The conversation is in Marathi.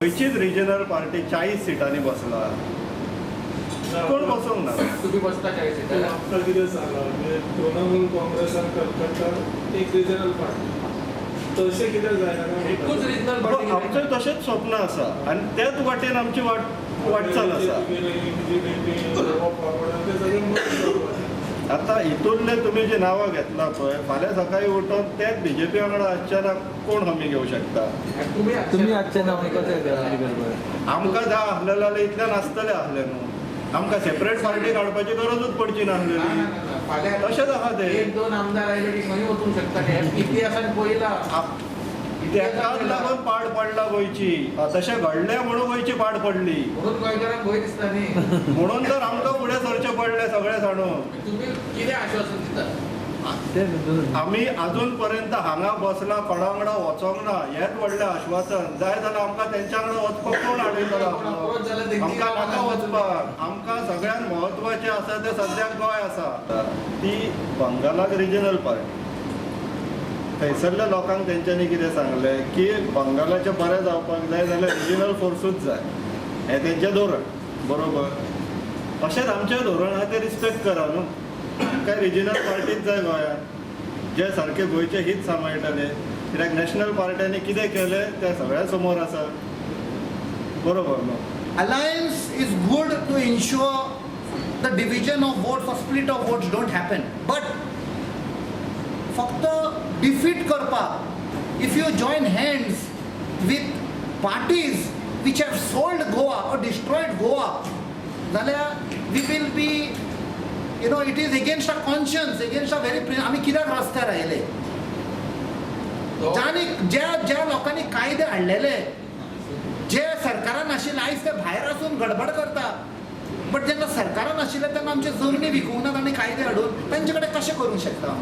गोयचीच रिजनल पार्टी 40 सिटांनी बसला. कोण बसवंक ना. तुम्ही बसता 40 सीटार. आमकां कितें सांगलां म्हणजे तृणमूल काँग्रेसान कलकत्ता एक रिजनल पार्टी तशें कितें जायना. एकूच रिजनल पार्टी आमचें तशेंच स्वप्न आसा आनी त्याच वाटेन आमची वाटचाल आसा. आता हितूंतले तुमी जी नांवां घेतला पळय, फाल्यां सकाळी उठून तेच बीजेपी वांगडा आसच्याना कोण हमी घेवं शकता. तुम्ही आजच्या नावाने कशें गरबड आमकां जाय आसलें जाल्यार इतल्यान आसतलें आसलें न्हू. आमकां सेपरेट पार्टी काडपाची गरजूच पडची नासलेली. तशेंच आहा तें. एक दोन आमदार आयले की खंय वचूंक शकता. इतिहासान पयला तेकाच लागून पाड पडला गोंयची. तशें घडलें म्हणून गोंयची पाड पडली. म्हणून गोंयकारांक भंय दिसता न्ही. म्हणून तर आमकां फुडें सरचें पडलें सगळें जाणून. तुम्ही कितें आश्वासन दिता. आमी आजून पर्यंत हांगा बसला, कोणा वांगडा वचोंक ना. हेंच व्हडलें आश्वासन. जाय जाल्यार आमकां तेंच्या वांगडा वचपाक कोण आडयतलो. आमकां नाका वचपाक. आमकां सगळ्यात म्हत्वाचें आसा तें सद्याक गोंय आसा. ती बंगालाक रिजनल पार्टी. थंयसरल्या लोकांक तेंच्यांनी कितें सांगलें की बंगालाचें बरें जावपाक जाय जाल्यार रिजनल फोर्सूच जाय. हें तेंचें धोरण. बरोबर. अशेंच आमचें धोरण आहा तें रिस्पेक्ट करा न्हू. काय रिजनल पार्टीच जाय गोंयांत जे सारके गोंयचे हित सांबाळटले. कित्याक नॅशनल पार्ट्यांनी कितें केलें तें सगळ्या समोर आसा. बरोबर न्हू. Alliance is good to ensure the division of votes or split of votes don't happen. But फक्त defeat करपाक if you join hands with parties which have sold Goa or destroyed Goa, जाल्यार we will be, you know, it is against our conscience, against our very आमी कित्याक रस्त्यार आयले. ज्या लोकांनी कायदे हाडलेले, जे सरकारान आशिल्ले आयज ते भायर आसून गडबड करता. बट जेन्ना सरकारान आशिल्ले तेन्ना आमचे जमनी विकूंक नात आनी कायदे हाडून तांचे कडेन कशें करूंक शकता.